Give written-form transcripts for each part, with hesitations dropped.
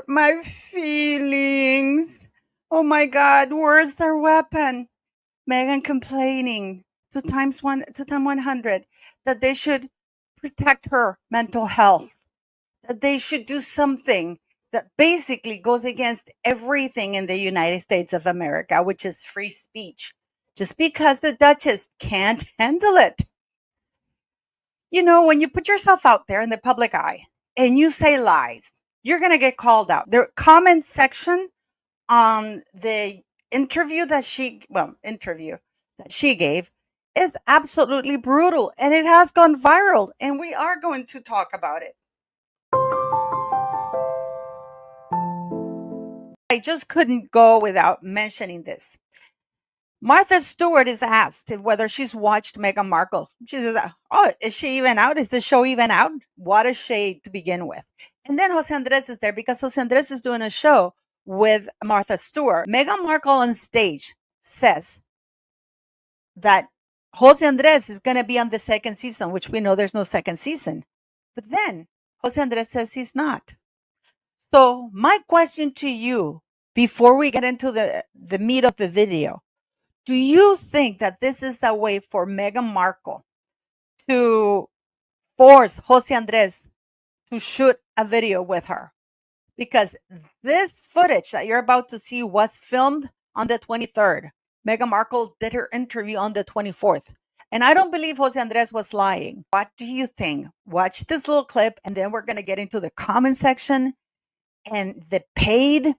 My feelings. Oh my God, words are weapon. Meghan complaining two times 100 that they should protect her mental health, that they should do something that basically goes against everything in the United States of America, which is free speech, just because the Duchess can't handle it. You know, when you put yourself out there in the public eye and you say lies, you're going to get called out. The comment section on the interview that she gave is absolutely brutal, and it has gone viral, and we are going to talk about it. I just couldn't go without mentioning this. Martha Stewart is asked whether she's watched Meghan Markle. She says, "Oh, is she even out? Is the show even out?" What a shade to begin with. And then Jose Andres is there because Jose Andres is doing a show with Martha Stewart. Meghan Markle on stage says that Jose Andres is going to be on the second season, which we know there's no second season. But then Jose Andres says he's not. So, my question to you before we get into the meat of the video, do you think that this is a way for Meghan Markle to force Jose Andres to shoot a video with her? Because this footage that you're about to see was filmed on the 23rd. Meghan Markle did her interview on the 24th. And I don't believe Jose Andres was lying. What do you think? Watch this little clip, and then we're going to get into the comment section and the paid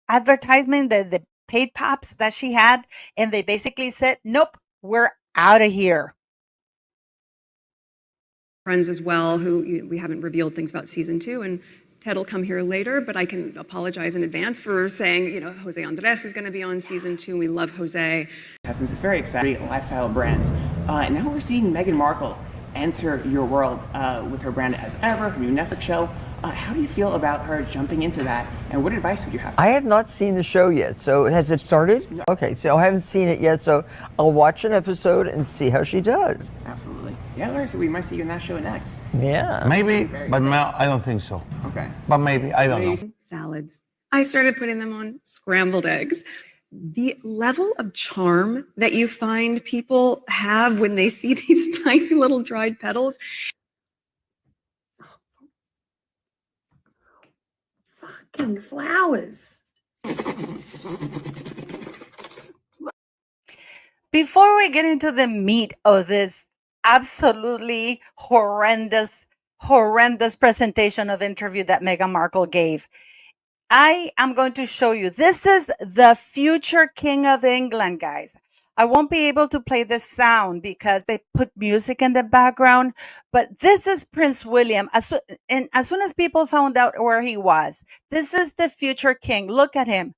advertisement, the paid pops that she had. And they basically said, nope, we're out of here. Friends as well, who we haven't revealed things about season 2, and Ted will come here later, but I can apologize in advance for saying, Jose Andres is going to be on season 2. We love Jose. It's very exciting lifestyle brand. And now we're seeing Meghan Markle enter your world with her brand as ever, her new Netflix show. How do you feel about her jumping into that, and what advice would you have? I have not seen the show yet, so has it started? No. Okay, so I haven't seen it yet, so I'll watch an episode and see how she does. Absolutely. Yeah, Larry, so we might see you in that show next. Yeah. Maybe, but no, I don't think so. Okay. But maybe, I don't know. Salads. I started putting them on scrambled eggs. The level of charm that you find people have when they see these tiny little dried petals. Fucking flowers. Before we get into the meat of this absolutely horrendous presentation of interview that Meghan Markle gave, I am going to show you. This is the future King of England, guys. I won't be able to play the sound because they put music in the background, but this is Prince William. As soon as people found out where he was, this is the future king. Look at him.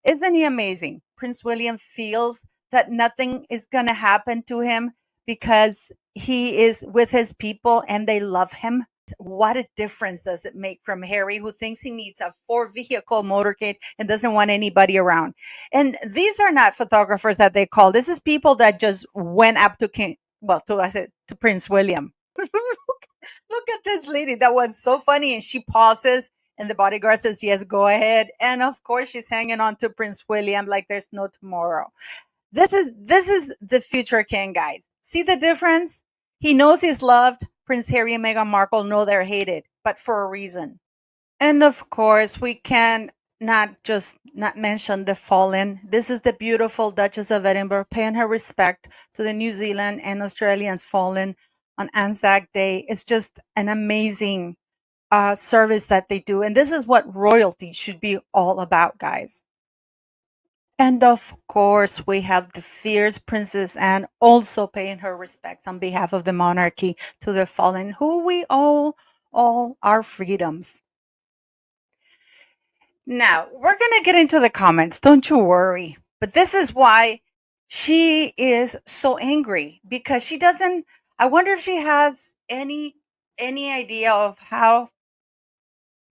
Isn't he amazing? Prince William feels that nothing is going to happen to him because he is with his people and they love him. What a difference does it make from Harry, who thinks he needs a 4-vehicle motorcade and doesn't want anybody around? And these are not photographers that they call. This is people that just went up to to Prince William. Look at this lady. That was so funny. And she pauses, and the bodyguard says, yes, go ahead. And of course, she's hanging on to Prince William like there's no tomorrow. This is the future king, guys. See the difference? He knows he's loved. Prince Harry and Meghan Markle know they're hated, but for a reason. And of course, we can not mention the fallen. This is the beautiful Duchess of Edinburgh paying her respect to the New Zealand and Australians fallen on Anzac Day. It's just an amazing service that they do. And this is what royalty should be all about, guys. And of course, we have the fierce Princess Anne also paying her respects on behalf of the monarchy to the fallen, who we owe all our freedoms. Now, we're going to get into the comments. Don't you worry. But this is why she is so angry, because she doesn't, I wonder if she has any idea of how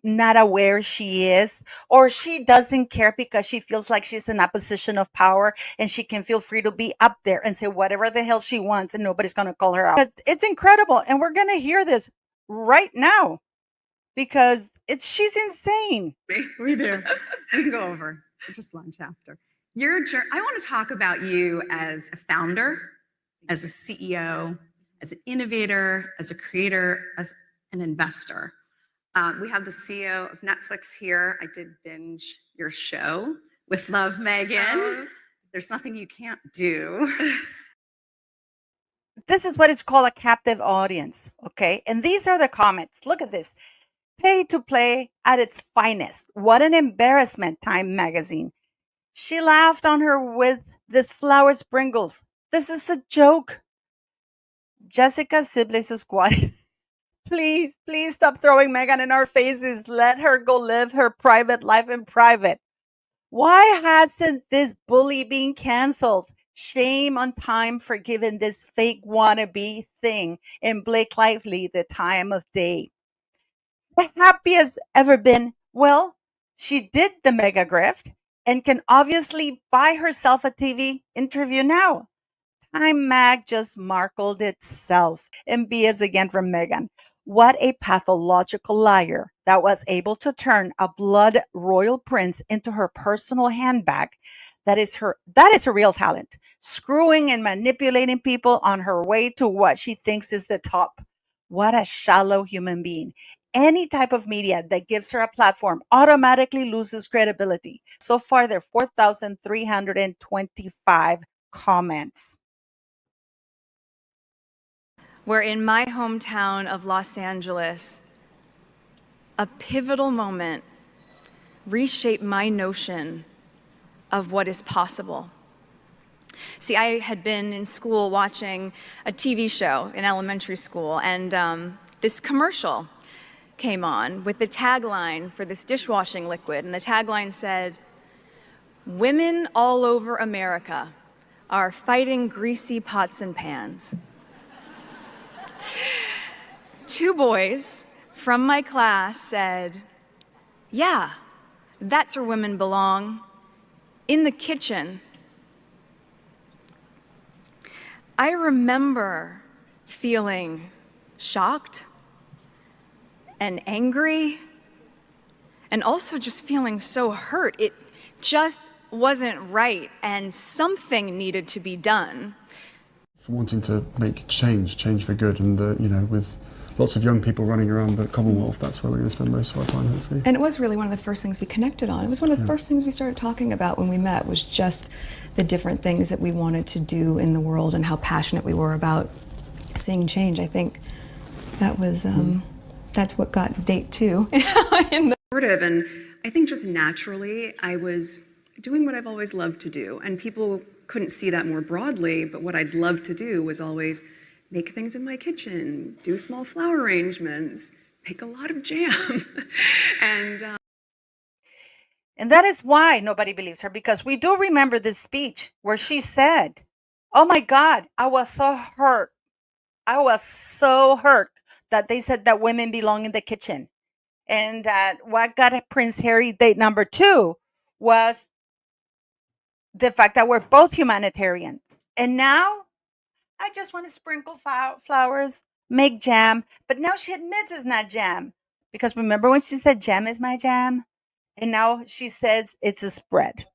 not aware she is, or she doesn't care because she feels like she's in a position of power and she can feel free to be up there and say whatever the hell she wants and nobody's going to call her out. It's incredible. And we're going to hear this right now. because she's insane. We do. We can go over just lunch after. I want to talk about you as a founder, as a CEO, as an innovator, as a creator, as an investor. We have the CEO of Netflix here. I did binge your show with Love Megan. There's nothing you can't do. This is what it's called a captive audience. Okay. And these are the comments. Look at this. Pay to play at its finest. What an embarrassment, Time magazine. She laughed on her with this flower sprinkles. This is a joke. Jessica Sibley's squad. Please, please stop throwing Meghan in our faces. Let her go live her private life in private. Why hasn't this bully been canceled? Shame on Time for giving this fake wannabe thing in Blake Lively the time of day. The happiest ever been, well, she did the mega grift and can obviously buy herself a TV interview now. Time Mag just markled itself. And BS again from Meghan. What a pathological liar that was able to turn a blood royal prince into her personal handbag. That is her real talent. Screwing and manipulating people on her way to what she thinks is the top. What a shallow human being. Any type of media that gives her a platform automatically loses credibility. So far, there are 4,325 comments. Where in my hometown of Los Angeles, a pivotal moment reshaped my notion of what is possible. See, I had been in school watching a TV show in elementary school, and this commercial came on with the tagline for this dishwashing liquid, and the tagline said, "Women all over America are fighting greasy pots and pans." Two boys from my class said, "Yeah, that's where women belong, in the kitchen." I remember feeling shocked and angry, and also just feeling so hurt. It just wasn't right, and something needed to be done. For wanting to make change for good, and with lots of young people running around the Commonwealth, that's where we're going to spend most of our time, hopefully. And it was really one of the first things we connected on. It was one of the first things we started talking about when we met, was just the different things that we wanted to do in the world and how passionate we were about seeing change. I think that was, that's what got date 2. And I think just naturally, I was doing what I've always loved to do. And people couldn't see that more broadly, but what I'd love to do was always make things in my kitchen, do small flower arrangements, make a lot of jam. And that is why nobody believes her, because we do remember this speech where she said, "Oh my God, I was so hurt. I was so hurt that they said that women belong in the kitchen." And that what got Prince Harry date number 2 was the fact that we're both humanitarian. And now I just want to sprinkle flowers, make jam. But now she admits it's not jam. Because remember when she said jam is my jam? And now she says it's a spread.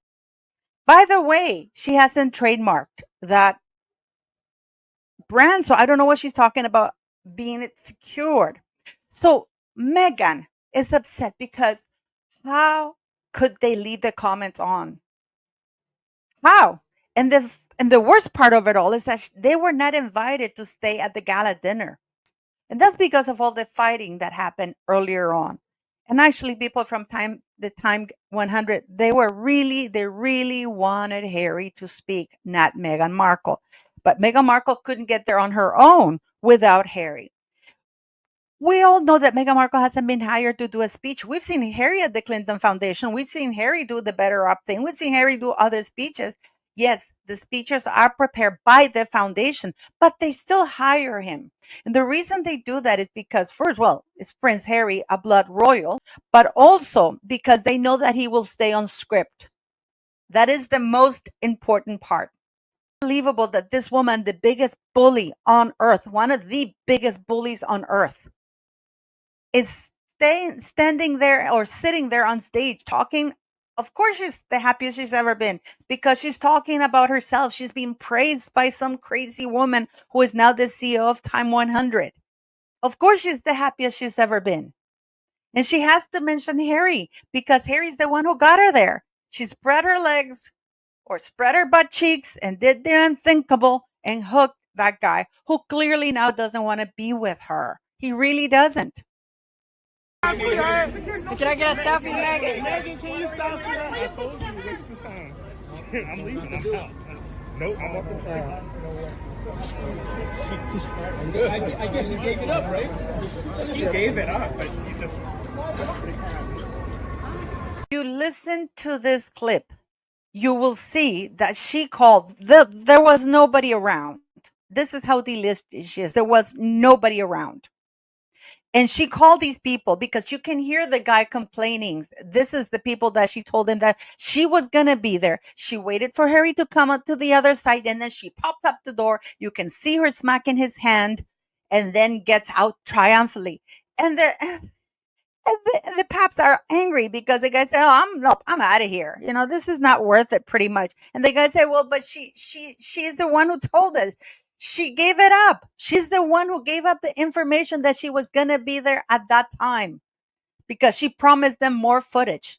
By the way, she hasn't trademarked that brand. So I don't know what she's talking about being it secured. So Meghan is upset because how could they leave the comments on? How? And the worst part of it all is that they were not invited to stay at the gala dinner. And that's because of all the fighting that happened earlier on. And actually people from the Time 100, they really wanted Harry to speak, not Meghan Markle. But Meghan Markle couldn't get there on her own without Harry. We all know that Meghan Markle hasn't been hired to do a speech. We've seen Harry at the Clinton Foundation. We've seen Harry do the Better Up thing. We've seen Harry do other speeches. Yes, the speeches are prepared by the foundation, but they still hire him. And the reason they do that is because, first, well, it's Prince Harry, a blood royal, but also because they know that he will stay on script. That is the most important part. Unbelievable that this woman, the biggest bully on earth, one of the biggest bullies on earth, is standing there or sitting there on stage talking. Of course, she's the happiest she's ever been because she's talking about herself. She's being praised by some crazy woman who is now the CEO of Time 100. Of course, she's the happiest she's ever been. And she has to mention Harry because Harry's the one who got her there. She spread her legs or spread her butt cheeks and did the unthinkable and hooked that guy who clearly now doesn't want to be with her. He really doesn't. Can I get a selfie, Megan? Megan, can you stop for that? I told you this is the time. I'm leaving. I'm out. Nope, I'm up in there. I guess she gave it up, right? She gave it up, but she just... You listen to this clip, you will see that she called, there was nobody around. This is how delisted she is. There was nobody around. And she called these people because you can hear the guy complaining. This is the people that she told him that she was going to be there. She waited for Harry to come up to the other side, and then she popped up the door. You can see her smacking his hand and then gets out triumphantly. And the paps are angry because the guy said, "Oh, I'm out of here. You know, this is not worth it pretty much." And the guy said, "Well, but she's the one who told us. She gave it up. She's the one who gave up the information that she was going to be there at that time because she promised them more footage."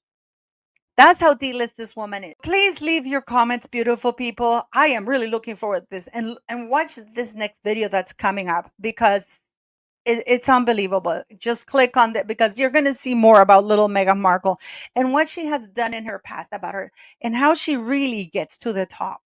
That's how D-list this woman is. Please leave your comments, beautiful people. I am really looking forward to this and watch this next video that's coming up because it's unbelievable. Just click on that because you're going to see more about little Meghan Markle and what she has done in her past about her and how she really gets to the top.